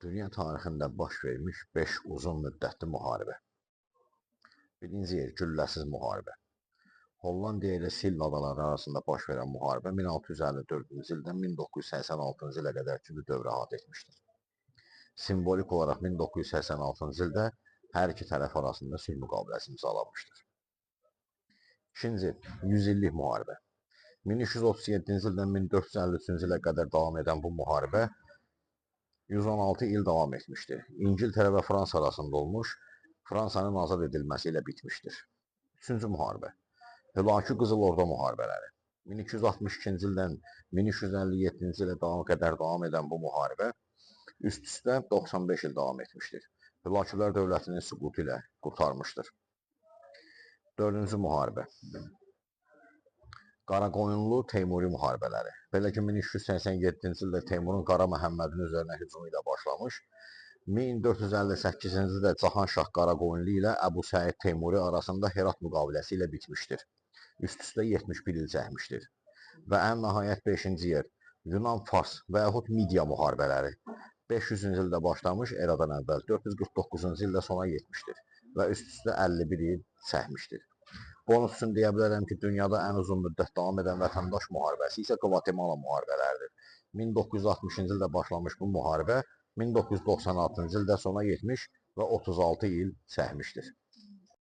Dünya tarixində baş vermiş 5 uzun müddətli müharibə. Birinci yer gülləsiz müharibə. Hollandiya ilə Sil adaları arasında baş verən müharibə 1654-cü ildən 1986-cı ilə qədər ki, dövrə əhatə etmişdir. Simvolik olaraq 1986-cı ildə hər iki tərəf arasında sülh müqaviləsi imzalanmışdır. İkinci, 100 illik müharibə. 1337-ci ildən 1453-cü ilə qədər davam edən bu müharibə 116 il davam etmişdir. İngiltərə və Fransa arasında olmuş, Fransanın azad edilməsi ilə bitmişdir. Üçüncü müharibə. Hülaki Qızıl Orda müharibələri. 1262-ci ildən 1357-ci ilə qədər davam edən bu müharibə üst-üstə 95 il davam etmişdir. Hülakülər dövlətinin süqutu ilə qurtarmışdır. Dördüncü müharibə. Qaraqoyunlu Teymuri müharibələri. Belə ki, 1387-ci ildə Teymurun Qara Məhəmmədin üzərinə hücumu ilə başlamış, 1458-ci ildə Cahanşah Qaraqoyunlu ilə Əbu Səid Teymuri arasında Herat müqaviləsi ilə bitmişdir. Üst-üstə 71 il çəkmişdir. Və ən nəhayət 5-ci yer, Yunan-Fars və yaxud Midiya müharibələri. 500-cü ildə başlamış, eradan əvvəl 449-cu ildə sona yetmişdir və üst-üstə 51 il çəkmişdir. Bonus üçün deyə bilərəm ki, dünyada ən uzun müddət davam edən vətəndaş müharibəsi isə Qvatemala müharibələridir. 1960-cı ildə başlamış bu müharibə 1996-cı ildə sona yetmiş və 36 il çəkmişdir.